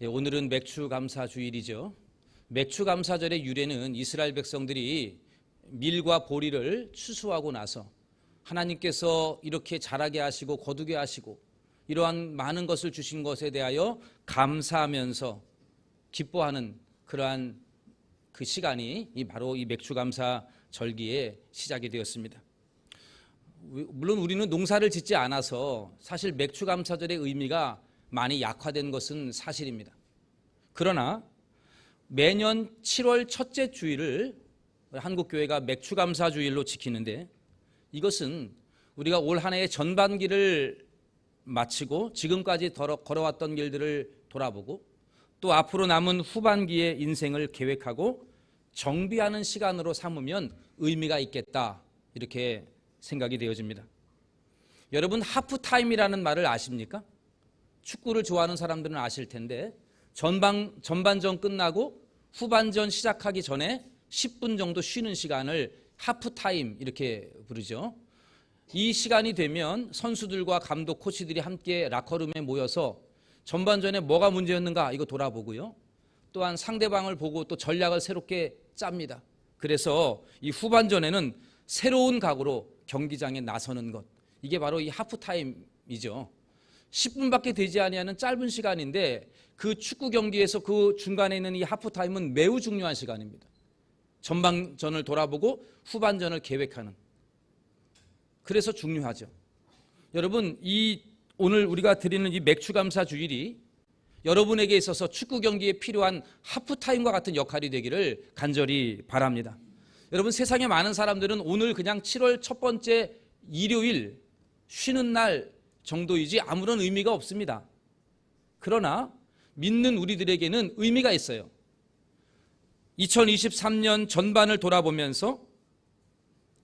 오늘은 맥추감사 주일이죠. 맥추감사절의 유래는 이스라엘 백성들이 밀과 보리를 추수하고 나서 하나님께서 이렇게 자라게 하시고 거두게 하시고 이러한 많은 것을 주신 것에 대하여 감사하면서 기뻐하는 그러한 그 시간이 바로 이 맥추감사 절기의 시작이 되었습니다. 물론 우리는 농사를 짓지 않아서 사실 맥추감사절의 의미가 많이 약화된 것은 사실입니다. 그러나 매년 7월 첫째 주일을 한국교회가 맥추감사 주일로 지키는데, 이것은 우리가 올 한 해의 전반기를 마치고 지금까지 걸어왔던 길들을 돌아보고 또 앞으로 남은 후반기의 인생을 계획하고 정비하는 시간으로 삼으면 의미가 있겠다, 이렇게 생각이 되어집니다. 여러분, 하프타임이라는 말을 아십니까? 축구를 좋아하는 사람들은 아실 텐데 전반전 끝나고 후반전 시작하기 전에 10분 정도 쉬는 시간을 하프타임 이렇게 부르죠. 이 시간이 되면 선수들과 감독, 코치들이 함께 라커룸에 모여서 전반전에 뭐가 문제였는가 이거 돌아보고요. 또한 상대방을 보고 또 전략을 새롭게 짭니다. 그래서 이 후반전에는 새로운 각오로 경기장에 나서는 것, 이게 바로 이 하프타임이죠. 10분밖에 되지 아니하는 짧은 시간인데 그 축구 경기에서 그 중간에 있는 이 하프타임은 매우 중요한 시간입니다. 전반전을 돌아보고 후반전을 계획하는, 그래서 중요하죠. 여러분, 오늘 우리가 드리는 이 맥추감사 주일이 여러분에게 있어서 축구 경기에 필요한 하프타임과 같은 역할이 되기를 간절히 바랍니다. 여러분, 세상에 많은 사람들은 오늘 그냥 7월 첫 번째 일요일 쉬는 날 정도이지 아무런 의미가 없습니다. 그러나 믿는 우리들에게는 의미가 있어요. 2023년 전반을 돌아보면서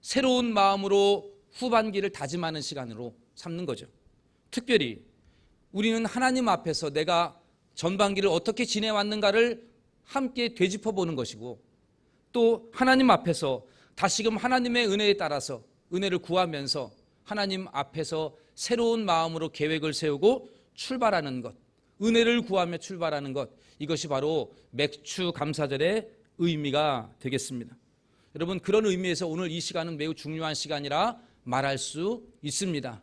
새로운 마음으로 후반기를 다짐하는 시간으로 삼는 거죠. 특별히 우리는 하나님 앞에서 내가 전반기를 어떻게 지내왔는가를 함께 되짚어보는 것이고, 또 하나님 앞에서 다시금 하나님의 은혜에 따라서 은혜를 구하면서 하나님 앞에서 새로운 마음으로 계획을 세우고 출발하는 것, 은혜를 구하며 출발하는 것, 이것이 바로 맥추감사절의 의미가 되겠습니다. 여러분, 그런 의미에서 오늘 이 시간은 매우 중요한 시간이라 말할 수 있습니다.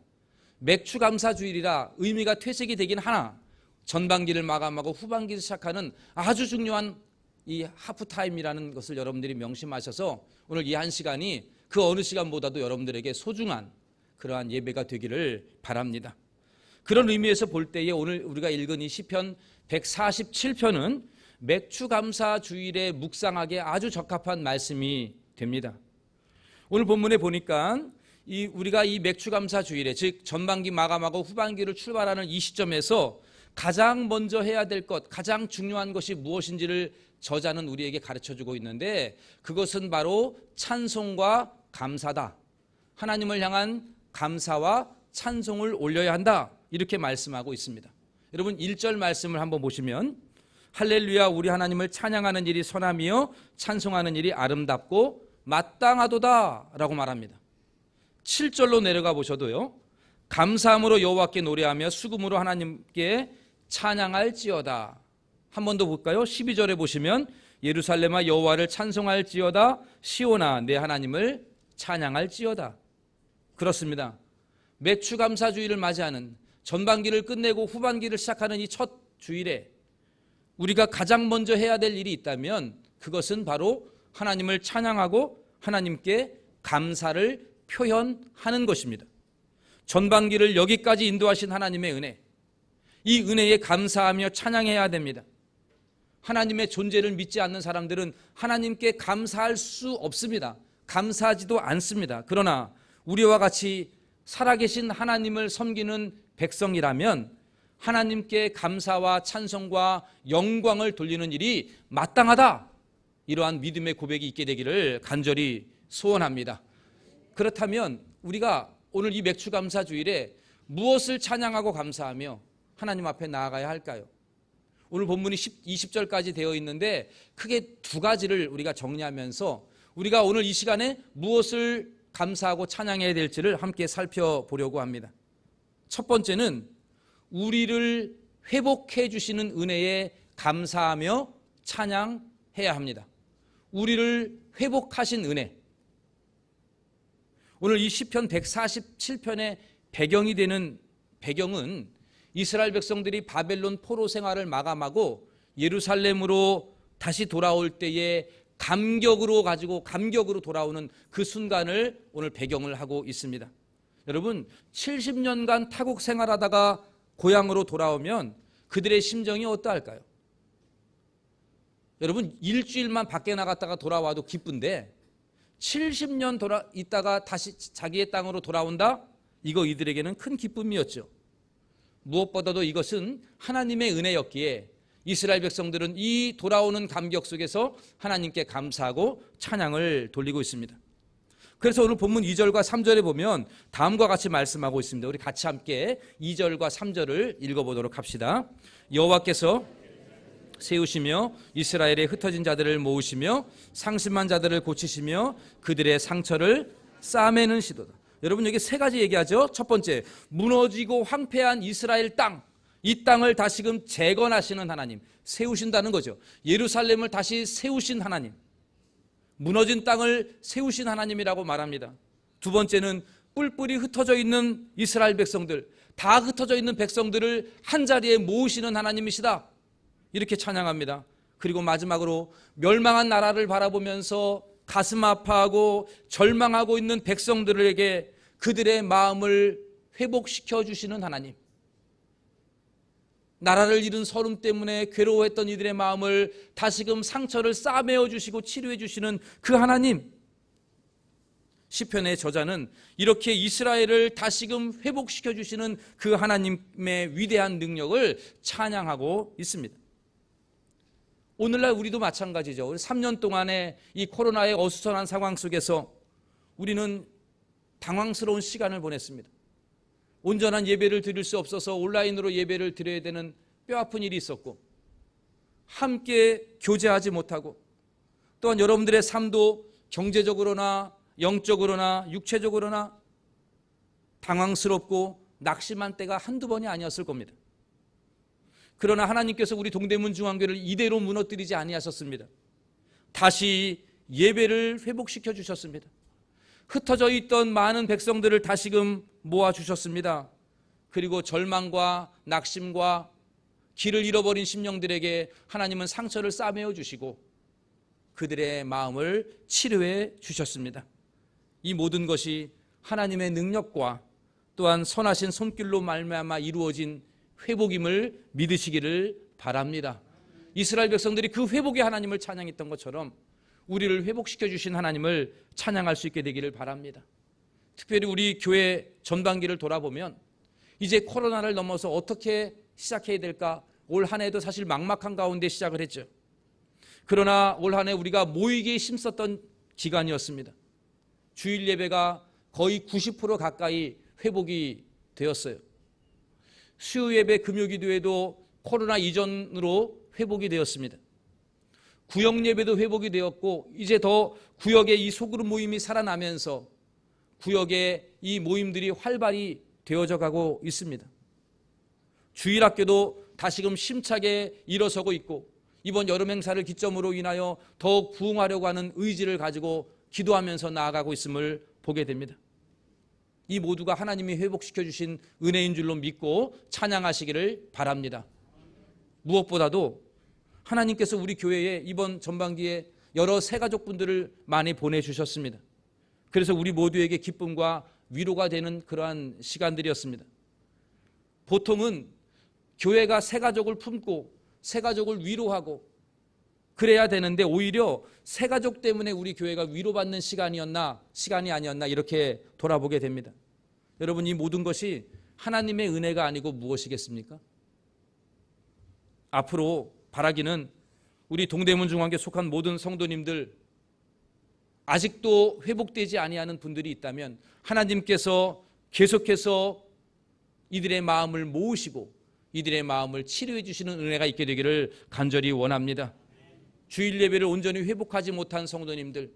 맥추감사주일이라 의미가 퇴색이 되긴 하나 전반기를 마감하고 후반기를 시작하는 아주 중요한 이 하프타임이라는 것을 여러분들이 명심하셔서 오늘 이 한 시간이 그 어느 시간보다도 여러분들에게 소중한 그러한 예배가 되기를 바랍니다. 그런 의미에서 볼 때에 오늘 우리가 읽은 이 시편 147편은 맥추감사 주일에 묵상하기에 아주 적합한 말씀이 됩니다. 오늘 본문에 보니까 우리가 이 맥추감사 주일에, 즉 전반기 마감하고 후반기를 출발하는 이 시점에서 가장 먼저 해야 될 것, 가장 중요한 것이 무엇인지를 저자는 우리에게 가르쳐주고 있는데, 그것은 바로 찬송과 감사다. 하나님을 향한 감사와 찬송을 올려야 한다, 이렇게 말씀하고 있습니다. 여러분, 1절 말씀을 한번 보시면 할렐루야, 우리 하나님을 찬양하는 일이 선하며 찬송하는 일이 아름답고 마땅하도다 라고 말합니다. 7절로 내려가 보셔도요, 감사함으로 여호와께 노래하며 수금으로 하나님께 찬양할지어다. 한 번 더 볼까요? 12절에 보시면 예루살렘아 여호와를 찬송할지어다, 시온아 내 하나님을 찬양할지어다. 그렇습니다. 맥추감사주일을 맞이하는, 전반기를 끝내고 후반기를 시작하는 이 첫 주일에 우리가 가장 먼저 해야 될 일이 있다면 그것은 바로 하나님을 찬양하고 하나님께 감사를 표현하는 것입니다. 전반기를 여기까지 인도하신 하나님의 은혜, 이 은혜에 감사하며 찬양해야 됩니다. 하나님의 존재를 믿지 않는 사람들은 하나님께 감사할 수 없습니다. 감사하지도 않습니다. 그러나 우리와 같이 살아계신 하나님을 섬기는 백성이라면 하나님께 감사와 찬송과 영광을 돌리는 일이 마땅하다, 이러한 믿음의 고백이 있게 되기를 간절히 소원합니다. 그렇다면 우리가 오늘 이 맥추감사 주일에 무엇을 찬양하고 감사하며 하나님 앞에 나아가야 할까요? 오늘 본문이 20절까지 되어 있는데 크게 두 가지를 우리가 정리하면서 우리가 오늘 이 시간에 무엇을 감사하고 찬양해야 될지를 함께 살펴보려고 합니다. 첫 번째는 우리를 회복해 주시는 은혜에 감사하며 찬양해야 합니다. 우리를 회복하신 은혜. 오늘 이 시편 147편의 배경이 되는 배경은 이스라엘 백성들이 바벨론 포로 생활을 마감하고 예루살렘으로 다시 돌아올 때에 감격으로 돌아오는 그 순간을 오늘 배경을 하고 있습니다. 여러분, 70년간 타국 생활하다가 고향으로 돌아오면 그들의 심정이 어떠할까요? 여러분, 일주일만 밖에 나갔다가 돌아와도 기쁜데 70년 있다가 다시 자기의 땅으로 돌아온다? 이거 이들에게는 큰 기쁨이었죠. 무엇보다도 이것은 하나님의 은혜였기에 이스라엘 백성들은 이 돌아오는 감격 속에서 하나님께 감사하고 찬양을 돌리고 있습니다. 그래서 오늘 본문 2절과 3절에 보면 다음과 같이 말씀하고 있습니다. 우리 같이 함께 2절과 3절을 읽어보도록 합시다. 여호와께서 세우시며 이스라엘의 흩어진 자들을 모으시며 상심한 자들을 고치시며 그들의 상처를 싸매는 시도다. 여러분, 여기 세 가지 얘기하죠. 첫 번째, 무너지고 황폐한 이스라엘 땅, 이 땅을 다시금 재건하시는 하나님, 세우신다는 거죠. 예루살렘을 다시 세우신 하나님, 무너진 땅을 세우신 하나님이라고 말합니다. 두 번째는 뿔뿔이 흩어져 있는 이스라엘 백성들, 다 흩어져 있는 백성들을 한자리에 모으시는 하나님이시다, 이렇게 찬양합니다. 그리고 마지막으로 멸망한 나라를 바라보면서 가슴 아파하고 절망하고 있는 백성들에게 그들의 마음을 회복시켜 주시는 하나님, 나라를 잃은 서름 때문에 괴로워했던 이들의 마음을 다시금 상처를 싸매어 주시고 치료해 주시는 그 하나님. 시편의 저자는 이렇게 이스라엘을 다시금 회복시켜 주시는 그 하나님의 위대한 능력을 찬양하고 있습니다. 오늘날 우리도 마찬가지죠. 3년 동안의 이 코로나의 어수선한 상황 속에서 우리는 당황스러운 시간을 보냈습니다. 온전한 예배를 드릴 수 없어서 온라인으로 예배를 드려야 되는 뼈아픈 일이 있었고, 함께 교제하지 못하고, 또한 여러분들의 삶도 경제적으로나 영적으로나 육체적으로나 당황스럽고 낙심한 때가 한두 번이 아니었을 겁니다. 그러나 하나님께서 우리 동대문 중앙교회를 이대로 무너뜨리지 아니하셨습니다. 다시 예배를 회복시켜 주셨습니다. 흩어져 있던 많은 백성들을 다시금 모아주셨습니다. 그리고 절망과 낙심과 길을 잃어버린 심령들에게 하나님은 상처를 싸매어 주시고 그들의 마음을 치료해 주셨습니다. 이 모든 것이 하나님의 능력과 또한 선하신 손길로 말미암아 이루어진 회복임을 믿으시기를 바랍니다. 이스라엘 백성들이 그 회복의 하나님을 찬양했던 것처럼 우리를 회복시켜 주신 하나님을 찬양할 수 있게 되기를 바랍니다. 특별히 우리 교회 전반기를 돌아보면 이제 코로나를 넘어서 어떻게 시작해야 될까, 올 한 해도 사실 막막한 가운데 시작을 했죠. 그러나 올 한 해 우리가 모이기에 힘썼던 기간이었습니다. 주일 예배가 거의 90% 가까이 회복이 되었어요. 수요 예배, 금요 기도회도 코로나 이전으로 회복이 되었습니다. 구역 예배도 회복이 되었고, 이제 더 구역의 이 소그룹 모임이 살아나면서 구역의 이 모임들이 활발히 되어져 가고 있습니다. 주일학교도 다시금 심차게 일어서고 있고, 이번 여름 행사를 기점으로 인하여 더욱 부흥하려고 하는 의지를 가지고 기도하면서 나아가고 있음을 보게 됩니다. 이 모두가 하나님이 회복시켜 주신 은혜인 줄로 믿고 찬양하시기를 바랍니다. 무엇보다도 하나님께서 우리 교회에 이번 전반기에 여러 새가족분들을 많이 보내주셨습니다. 그래서 우리 모두에게 기쁨과 위로가 되는 그러한 시간들이었습니다. 보통은 교회가 새가족을 품고 새가족을 위로하고 그래야 되는데 오히려 새가족 때문에 우리 교회가 위로받는 시간이 아니었나 이렇게 돌아보게 됩니다. 여러분, 이 모든 것이 하나님의 은혜가 아니고 무엇이겠습니까? 앞으로 바라기는 우리 동대문 중앙교회 속한 모든 성도님들, 아직도 회복되지 아니하는 분들이 있다면 하나님께서 계속해서 이들의 마음을 모으시고 이들의 마음을 치료해 주시는 은혜가 있게 되기를 간절히 원합니다. 주일 예배를 온전히 회복하지 못한 성도님들,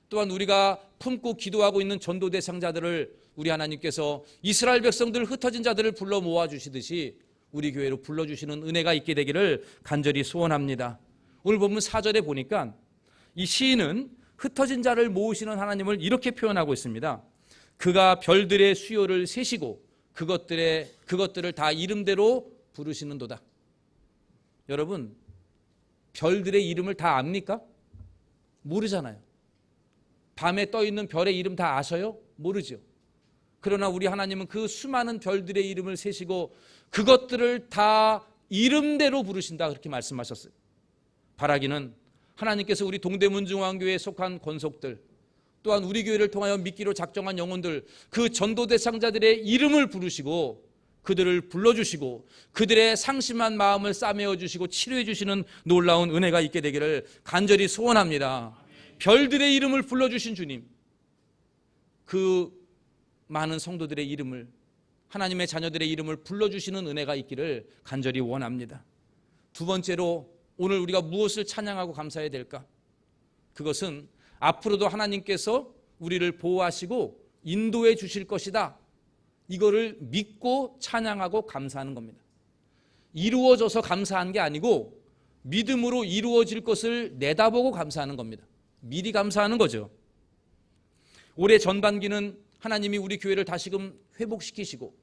또한 우리가 품고 기도하고 있는 전도 대상자들을 우리 하나님께서 이스라엘 백성들 흩어진 자들을 불러 모아 주시듯이 우리 교회로 불러주시는 은혜가 있게 되기를 간절히 소원합니다. 오늘 본문 4절에 보니까 이 시인은 흩어진 자를 모으시는 하나님을 이렇게 표현하고 있습니다. 그가 별들의 수요를 세시고 그것들을 다 이름대로 부르시는도다. 여러분, 별들의 이름을 다 압니까? 모르잖아요. 밤에 떠 있는 별의 이름 다 아셔요? 모르죠. 그러나 우리 하나님은 그 수많은 별들의 이름을 세시고 그것들을 다 이름대로 부르신다, 그렇게 말씀하셨어요. 바라기는 하나님께서 우리 동대문 중앙교회에 속한 권속들, 또한 우리 교회를 통하여 믿기로 작정한 영혼들, 그 전도 대상자들의 이름을 부르시고 그들을 불러주시고 그들의 상심한 마음을 싸매어 주시고 치료해 주시는 놀라운 은혜가 있게 되기를 간절히 소원합니다. 별들의 이름을 불러주신 주님, 그 많은 성도들의 이름을, 하나님의 자녀들의 이름을 불러주시는 은혜가 있기를 간절히 원합니다. 두 번째로 오늘 우리가 무엇을 찬양하고 감사해야 될까? 그것은 앞으로도 하나님께서 우리를 보호하시고 인도해 주실 것이다, 이거를 믿고 찬양하고 감사하는 겁니다. 이루어져서 감사한 게 아니고 믿음으로 이루어질 것을 내다보고 감사하는 겁니다. 미리 감사하는 거죠. 올해 전반기는 하나님이 우리 교회를 다시금 회복시키시고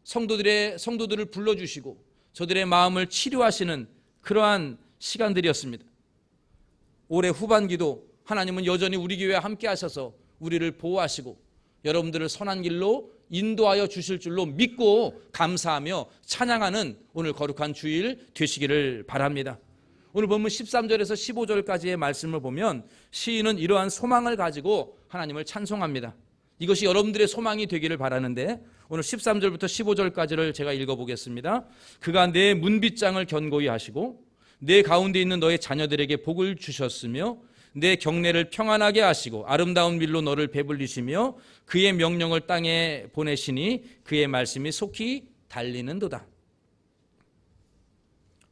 성도들을 불러주시고 저들의 마음을 치료하시는 그러한 시간들이었습니다. 올해 후반기도 하나님은 여전히 우리 교회와 함께 하셔서 우리를 보호하시고 여러분들을 선한 길로 인도하여 주실 줄로 믿고 감사하며 찬양하는 오늘 거룩한 주일 되시기를 바랍니다. 오늘 본문 13절에서 15절까지의 말씀을 보면 시인은 이러한 소망을 가지고 하나님을 찬송합니다. 이것이 여러분들의 소망이 되기를 바라는데 오늘 13절부터 15절까지를 제가 읽어보겠습니다. 그가 내 문빗장을 견고히 하시고 내 가운데 있는 너의 자녀들에게 복을 주셨으며 내 경내를 평안하게 하시고 아름다운 밀로 너를 배불리시며 그의 명령을 땅에 보내시니 그의 말씀이 속히 달리는도다.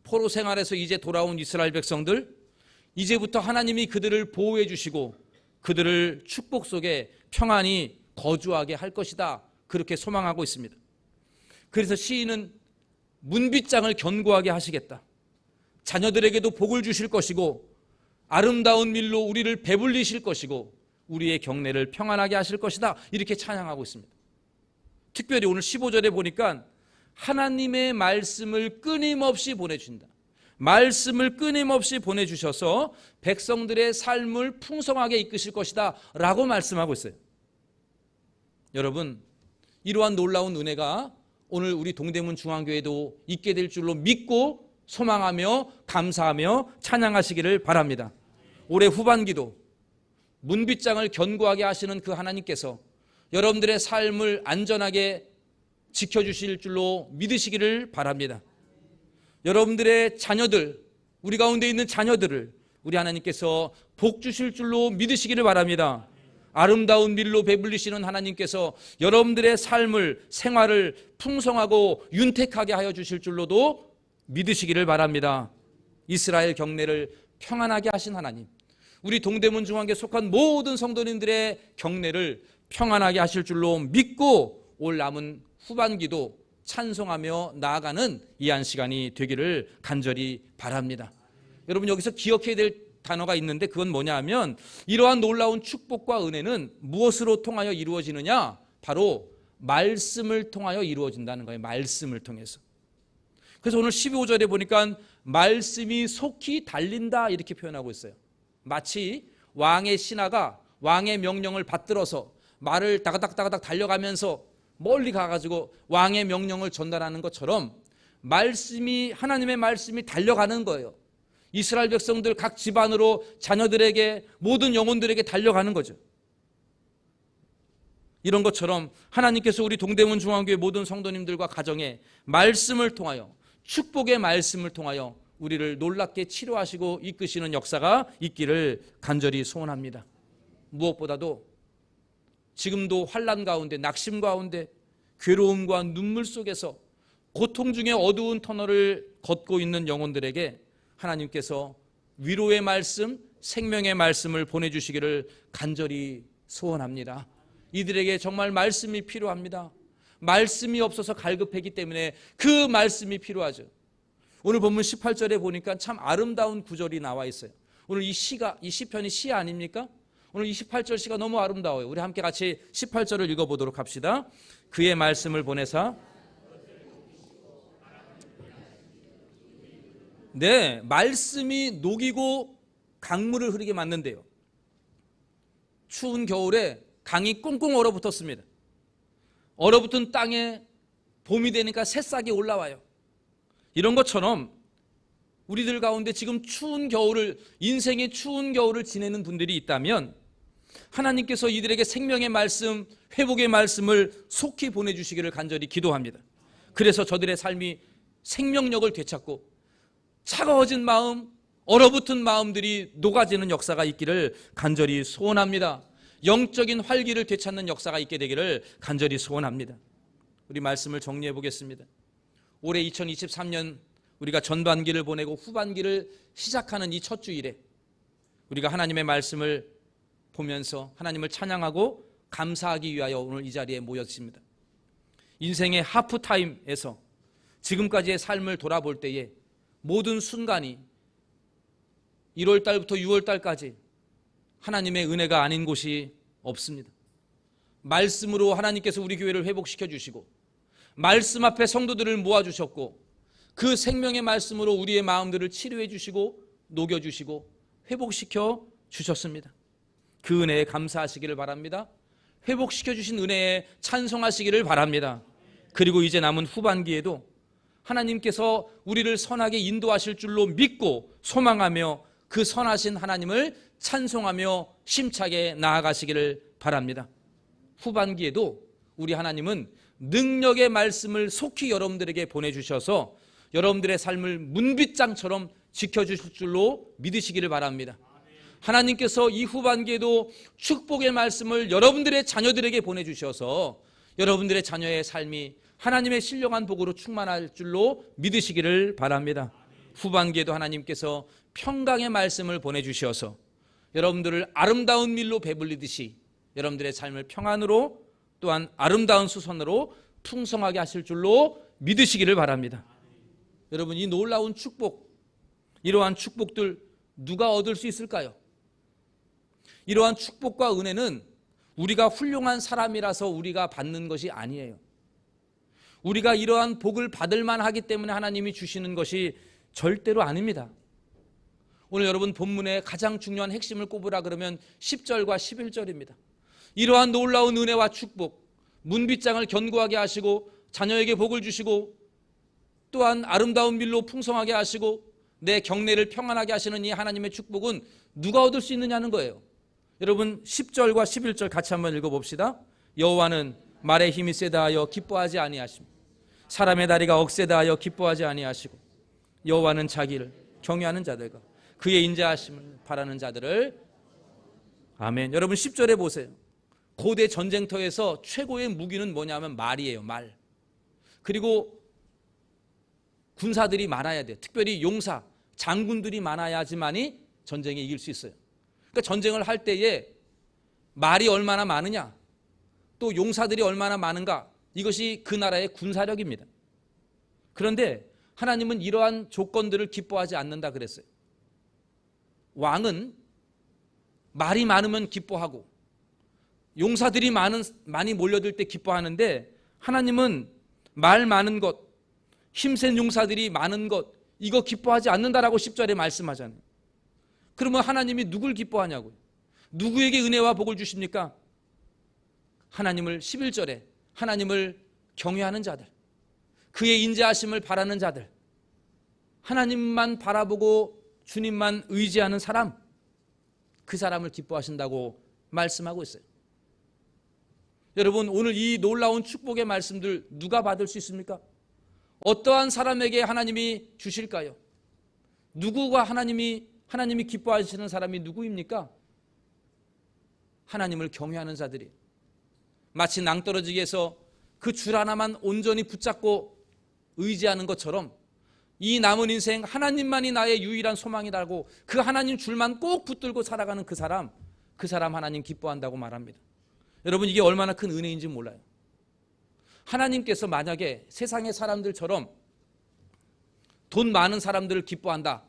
포로 생활에서 이제 돌아온 이스라엘 백성들, 이제부터 하나님이 그들을 보호해 주시고 그들을 축복 속에 평안히 거주하게 할 것이다, 그렇게 소망하고 있습니다. 그래서 시인은 문빗장을 견고하게 하시겠다, 자녀들에게도 복을 주실 것이고 아름다운 밀로 우리를 배불리실 것이고 우리의 경내를 평안하게 하실 것이다, 이렇게 찬양하고 있습니다. 특별히 오늘 15절에 보니까 하나님의 말씀을 끊임없이 보내주신다. 말씀을 끊임없이 보내주셔서 백성들의 삶을 풍성하게 이끄실 것이다 라고 말씀하고 있어요. 여러분, 이러한 놀라운 은혜가 오늘 우리 동대문 중앙교회도 있게 될 줄로 믿고 소망하며 감사하며 찬양하시기를 바랍니다. 올해 후반기도 문빗장을 견고하게 하시는 그 하나님께서 여러분들의 삶을 안전하게 지켜주실 줄로 믿으시기를 바랍니다. 여러분들의 자녀들, 우리 가운데 있는 자녀들을 우리 하나님께서 복 주실 줄로 믿으시기를 바랍니다. 아름다운 밀로 배불리시는 하나님께서 여러분들의 삶을, 생활을 풍성하고 윤택하게 하여 주실 줄로도 믿으시기를 바랍니다. 이스라엘 경내를 평안하게 하신 하나님, 우리 동대문 중앙교회 속한 모든 성도님들의 경내를 평안하게 하실 줄로 믿고 올 남은 후반기도 찬송하며 나아가는 이한 시간이 되기를 간절히 바랍니다. 여러분, 여기서 기억해야 될 단어가 있는데 그건 뭐냐 하면, 이러한 놀라운 축복과 은혜는 무엇으로 통하여 이루어지느냐? 바로 말씀을 통하여 이루어진다는 거예요. 말씀을 통해서. 그래서 오늘 15절에 보니까 말씀이 속히 달린다, 이렇게 표현하고 있어요. 마치 왕의 신하가 왕의 명령을 받들어서 말을 다가닥다가닥 달려가면서 멀리 가가지고 왕의 명령을 전달하는 것처럼 말씀이, 하나님의 말씀이 달려가는 거예요. 이스라엘 백성들 각 집안으로 자녀들에게, 모든 영혼들에게 달려가는 거죠. 이런 것처럼 하나님께서 우리 동대문 중앙교회 모든 성도님들과 가정에 말씀을 통하여, 축복의 말씀을 통하여 우리를 놀랍게 치료하시고 이끄시는 역사가 있기를 간절히 소원합니다. 무엇보다도 지금도 환난 가운데, 낙심 가운데, 괴로움과 눈물 속에서 고통 중에 어두운 터널을 걷고 있는 영혼들에게 하나님께서 위로의 말씀, 생명의 말씀을 보내주시기를 간절히 소원합니다. 이들에게 정말 말씀이 필요합니다. 말씀이 없어서 갈급했기 때문에 그 말씀이 필요하죠. 오늘 본문 18절에 보니까 참 아름다운 구절이 나와 있어요. 오늘 이 시편이 시 아닙니까? 오늘 28절 시가 너무 아름다워요. 우리 함께 같이 18절을 읽어보도록 합시다. 그의 말씀을 보내사. 네, 말씀이 녹이고 강물을 흐르게 만든대요. 추운 겨울에 강이 꽁꽁 얼어붙었습니다. 얼어붙은 땅에 봄이 되니까 새싹이 올라와요. 이런 것처럼 우리들 가운데 지금 추운 겨울을, 인생의 추운 겨울을 지내는 분들이 있다면 하나님께서 이들에게 생명의 말씀, 회복의 말씀을 속히 보내주시기를 간절히 기도합니다. 그래서 저들의 삶이 생명력을 되찾고 차가워진 마음, 얼어붙은 마음들이 녹아지는 역사가 있기를 간절히 소원합니다. 영적인 활기를 되찾는 역사가 있게 되기를 간절히 소원합니다. 우리 말씀을 정리해 보겠습니다. 올해 2023년 우리가 전반기를 보내고 후반기를 시작하는 이 첫 주일에 우리가 하나님의 말씀을 보면서 하나님을 찬양하고 감사하기 위하여 오늘 이 자리에 모였습니다. 인생의 하프타임에서 지금까지의 삶을 돌아볼 때에 모든 순간이 1월달부터 6월달까지 하나님의 은혜가 아닌 곳이 없습니다. 말씀으로 하나님께서 우리 교회를 회복시켜 주시고 말씀 앞에 성도들을 모아주셨고 그 생명의 말씀으로 우리의 마음들을 치료해 주시고 녹여주시고 회복시켜 주셨습니다. 그 은혜에 감사하시기를 바랍니다. 회복시켜 주신 은혜에 찬송하시기를 바랍니다. 그리고 이제 남은 후반기에도 하나님께서 우리를 선하게 인도하실 줄로 믿고 소망하며 그 선하신 하나님을 찬송하며 심차게 나아가시기를 바랍니다. 후반기에도 우리 하나님은 능력의 말씀을 속히 여러분들에게 보내주셔서 여러분들의 삶을 문빗장처럼 지켜주실 줄로 믿으시기를 바랍니다. 하나님께서 이 후반기에도 축복의 말씀을 여러분들의 자녀들에게 보내주셔서 여러분들의 자녀의 삶이 하나님의 신령한 복으로 충만할 줄로 믿으시기를 바랍니다. 후반기에도 하나님께서 평강의 말씀을 보내주셔서 여러분들을 아름다운 밀로 배불리듯이 여러분들의 삶을 평안으로 또한 아름다운 수선으로 풍성하게 하실 줄로 믿으시기를 바랍니다. 여러분, 이 놀라운 축복, 이러한 축복들 누가 얻을 수 있을까요? 이러한 축복과 은혜는 우리가 훌륭한 사람이라서 우리가 받는 것이 아니에요. 우리가 이러한 복을 받을 만하기 때문에 하나님이 주시는 것이 절대로 아닙니다. 오늘 여러분 본문의 가장 중요한 핵심을 꼽으라 그러면 10절과 11절입니다. 이러한 놀라운 은혜와 축복, 문빗장을 견고하게 하시고 자녀에게 복을 주시고 또한 아름다운 밀로 풍성하게 하시고 내 경내를 평안하게 하시는 이 하나님의 축복은 누가 얻을 수 있느냐는 거예요. 여러분 10절과 11절 같이 한번 읽어봅시다. 여호와는 말에 힘이 세다 하여 기뻐하지 아니하시며 사람의 다리가 억세다 하여 기뻐하지 아니하시고 여호와는 자기를 경외하는 자들과 그의 인자하심을 바라는 자들을. 아멘. 여러분 10절에 보세요. 고대 전쟁터에서 최고의 무기는 뭐냐면 말이에요. 말. 그리고 군사들이 많아야 돼요. 특별히 용사, 장군들이 많아야지만이 전쟁에 이길 수 있어요. 그러니까 전쟁을 할 때에 말이 얼마나 많으냐, 또 용사들이 얼마나 많은가, 이것이 그 나라의 군사력입니다. 그런데 하나님은 이러한 조건들을 기뻐하지 않는다 그랬어요. 왕은 말이 많으면 기뻐하고 용사들이 많이 몰려들 때 기뻐하는데 하나님은 말 많은 것, 힘센 용사들이 많은 것, 이거 기뻐하지 않는다라고 10절에 말씀하잖아요. 그러면 하나님이 누굴 기뻐하냐고요? 누구에게 은혜와 복을 주십니까? 하나님을 11절에 하나님을 경외하는 자들, 그의 인자하심을 바라는 자들, 하나님만 바라보고 주님만 의지하는 사람, 그 사람을 기뻐하신다고 말씀하고 있어요. 여러분, 오늘 이 놀라운 축복의 말씀들 누가 받을 수 있습니까? 어떠한 사람에게 하나님이 주실까요? 누구가 하나님이 기뻐하시는 사람이 누구입니까? 하나님을 경외하는 자들이 마치 낭떠러지기에서 그 줄 하나만 온전히 붙잡고 의지하는 것처럼 이 남은 인생 하나님만이 나의 유일한 소망이라고 그 하나님 줄만 꼭 붙들고 살아가는 그 사람 하나님 기뻐한다고 말합니다. 여러분, 이게 얼마나 큰 은혜인지 몰라요. 하나님께서 만약에 세상의 사람들처럼 돈 많은 사람들을 기뻐한다.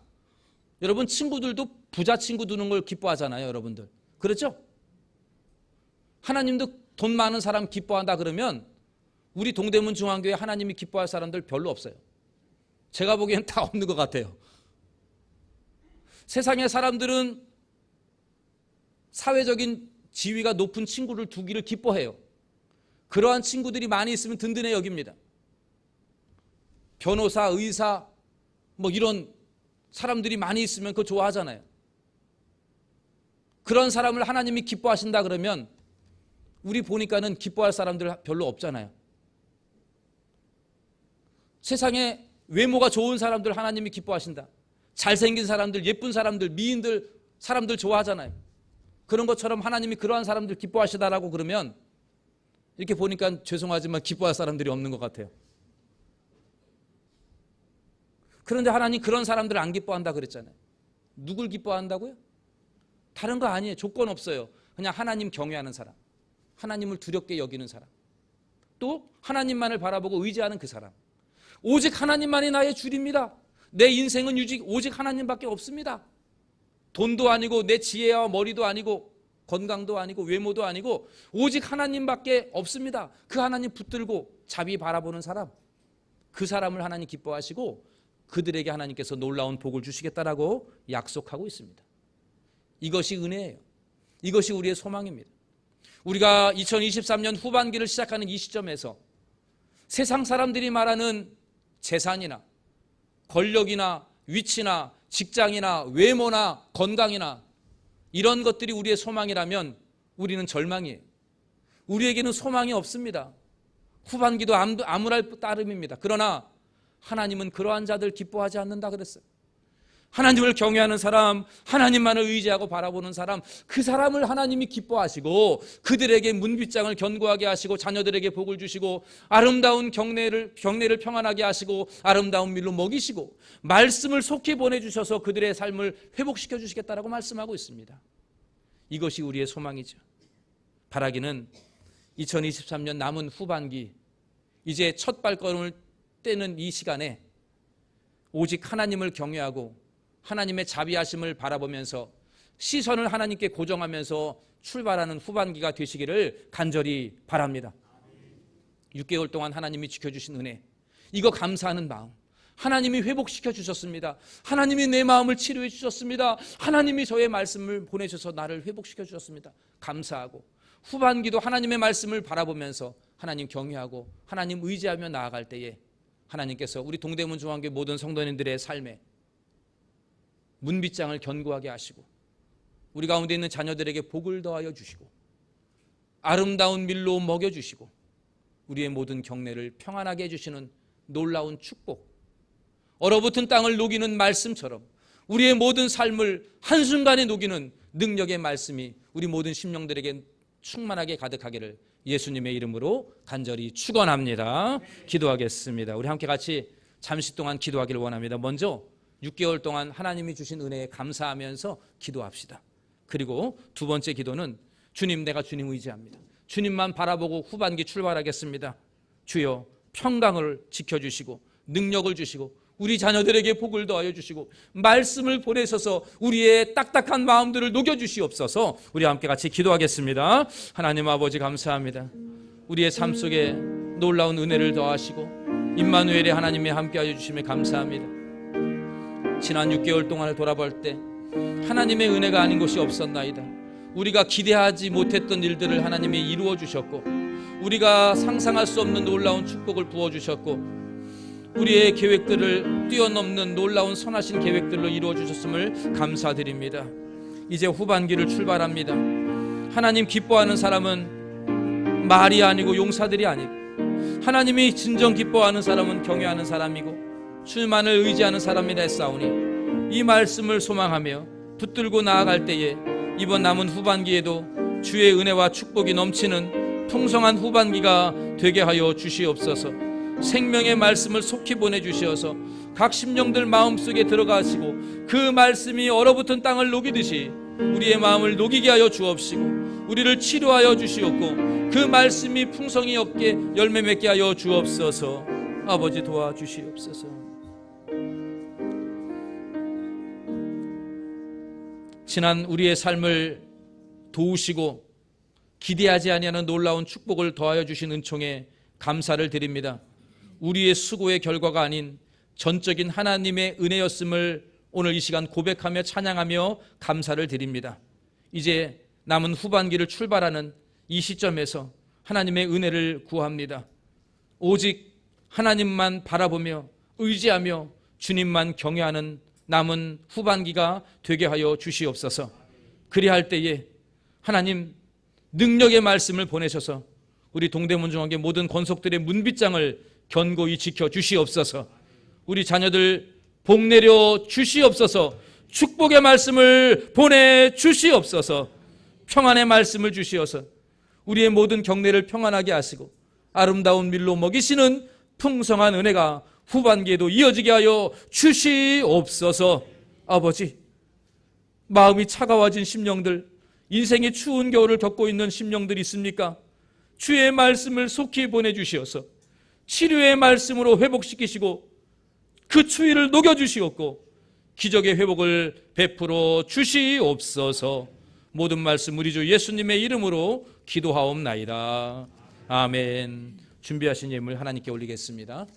여러분, 친구들도 부자 친구 두는 걸 기뻐하잖아요, 여러분들. 그렇죠? 하나님도 돈 많은 사람 기뻐한다 그러면 우리 동대문 중앙교회 하나님이 기뻐할 사람들 별로 없어요. 제가 보기엔 다 없는 것 같아요. 세상의 사람들은 사회적인 지위가 높은 친구를 두기를 기뻐해요. 그러한 친구들이 많이 있으면 든든해 여깁니다. 변호사, 의사, 뭐 이런 사람들이 많이 있으면 그거 좋아하잖아요. 그런 사람을 하나님이 기뻐하신다 그러면 우리 보니까는 기뻐할 사람들 별로 없잖아요. 세상에 외모가 좋은 사람들 하나님이 기뻐하신다. 잘생긴 사람들, 예쁜 사람들, 미인들, 사람들 좋아하잖아요. 그런 것처럼 하나님이 그러한 사람들 기뻐하시다라고 그러면 이렇게 보니까 죄송하지만 기뻐할 사람들이 없는 것 같아요. 그런데 하나님 그런 사람들을 안 기뻐한다 그랬잖아요. 누굴 기뻐한다고요? 다른 거 아니에요. 조건 없어요. 그냥 하나님 경외하는 사람, 하나님을 두렵게 여기는 사람, 또 하나님만을 바라보고 의지하는 그 사람. 오직 하나님만이 나의 주입니다. 내 인생은 오직 하나님밖에 없습니다. 돈도 아니고 내 지혜와 머리도 아니고 건강도 아니고 외모도 아니고 오직 하나님밖에 없습니다. 그 하나님 붙들고 자비 바라보는 사람, 그 사람을 하나님 기뻐하시고 그들에게 하나님께서 놀라운 복을 주시겠다라고 약속하고 있습니다. 이것이 은혜예요. 이것이 우리의 소망입니다. 우리가 2023년 후반기를 시작하는 이 시점에서 세상 사람들이 말하는 재산이나 권력이나 위치나 직장이나 외모나 건강이나 이런 것들이 우리의 소망이라면 우리는 절망이에요. 우리에게는 소망이 없습니다. 후반기도 암울할 따름입니다. 그러나 하나님은 그러한 자들 기뻐하지 않는다 그랬어요. 하나님을 경외하는 사람, 하나님만을 의지하고 바라보는 사람, 그 사람을 하나님이 기뻐하시고 그들에게 문빗장을 견고하게 하시고 자녀들에게 복을 주시고 아름다운 경내를 평안하게 하시고 아름다운 밀로 먹이시고 말씀을 속히 보내주셔서 그들의 삶을 회복시켜 주시겠다라고 말씀하고 있습니다. 이것이 우리의 소망이죠. 바라기는 2023년 남은 후반기 이제 첫 발걸음을 떼는 이 시간에 오직 하나님을 경외하고 하나님의 자비하심을 바라보면서 시선을 하나님께 고정하면서 출발하는 후반기가 되시기를 간절히 바랍니다. 6개월 동안 하나님이 지켜주신 은혜, 이거 감사하는 마음, 하나님이 회복시켜 주셨습니다. 하나님이 내 마음을 치료해 주셨습니다. 하나님이 저의 말씀을 보내셔서 나를 회복시켜 주셨습니다. 감사하고 후반기도 하나님의 말씀을 바라보면서 하나님 경외하고 하나님 의지하며 나아갈 때에 하나님께서 우리 동대문 중앙교회 모든 성도님들의 삶에 문빗장을 견고하게 하시고 우리 가운데 있는 자녀들에게 복을 더하여 주시고 아름다운 밀로 먹여주시고 우리의 모든 경내를 평안하게 해주시는 놀라운 축복, 얼어붙은 땅을 녹이는 말씀처럼 우리의 모든 삶을 한순간에 녹이는 능력의 말씀이 우리 모든 심령들에게 충만하게 가득하기를 예수님의 이름으로 간절히 축원합니다. 기도하겠습니다. 우리 함께 같이 잠시 동안 기도하기를 원합니다. 먼저 6개월 동안 하나님이 주신 은혜에 감사하면서 기도합시다. 그리고 두 번째 기도는 주님, 내가 주님 의지합니다. 주님만 바라보고 후반기 출발하겠습니다. 주여 평강을 지켜주시고 능력을 주시고 우리 자녀들에게 복을 더하여 주시고 말씀을 보내셔서 우리의 딱딱한 마음들을 녹여주시옵소서. 우리 함께 같이 기도하겠습니다. 하나님 아버지 감사합니다. 우리의 삶 속에 놀라운 은혜를 더하시고 임마누엘의 하나님의 함께하여 주심에 감사합니다. 지난 6개월 동안을 돌아볼 때 하나님의 은혜가 아닌 것이 없었나이다. 우리가 기대하지 못했던 일들을 하나님이 이루어 주셨고 우리가 상상할 수 없는 놀라운 축복을 부어주셨고 우리의 계획들을 뛰어넘는 놀라운 선하신 계획들로 이루어 주셨음을 감사드립니다. 이제 후반기를 출발합니다. 하나님 기뻐하는 사람은 말이 아니고 용사들이 아니고 하나님이 진정 기뻐하는 사람은 경외하는 사람이고 주만을 의지하는 사람이라 했사오니 이 말씀을 소망하며 붙들고 나아갈 때에 이번 남은 후반기에도 주의 은혜와 축복이 넘치는 풍성한 후반기가 되게 하여 주시옵소서. 생명의 말씀을 속히 보내주시어서 각 심령들 마음속에 들어가시고 그 말씀이 얼어붙은 땅을 녹이듯이 우리의 마음을 녹이게 하여 주옵시고 우리를 치료하여 주시옵고 그 말씀이 풍성히 없게 열매 맺게 하여 주옵소서. 아버지 도와주시옵소서. 지난 우리의 삶을 도우시고 기대하지 아니하는 놀라운 축복을 더하여 주신 은총에 감사를 드립니다. 우리의 수고의 결과가 아닌 전적인 하나님의 은혜였음을 오늘 이 시간 고백하며 찬양하며 감사를 드립니다. 이제 남은 후반기를 출발하는 이 시점에서 하나님의 은혜를 구합니다. 오직 하나님만 바라보며 의지하며 주님만 경외하는 남은 후반기가 되게 하여 주시옵소서. 그리할 때에 하나님 능력의 말씀을 보내셔서 우리 동대문 중앙교 모든 권속들의 문빗장을 견고히 지켜 주시옵소서. 우리 자녀들 복 내려 주시옵소서. 축복의 말씀을 보내 주시옵소서. 평안의 말씀을 주시어서 우리의 모든 경내를 평안하게 하시고 아름다운 밀로 먹이시는 풍성한 은혜가 후반기에도 이어지게 하여 주시옵소서. 아버지, 마음이 차가워진 심령들, 인생의 추운 겨울을 겪고 있는 심령들이 있습니까? 주의 말씀을 속히 보내주시어서 치료의 말씀으로 회복시키시고 그 추위를 녹여주시옵고 기적의 회복을 베풀어 주시옵소서. 모든 말씀 우리 주 예수님의 이름으로 기도하옵나이다. 아멘. 준비하신 예물 하나님께 올리겠습니다.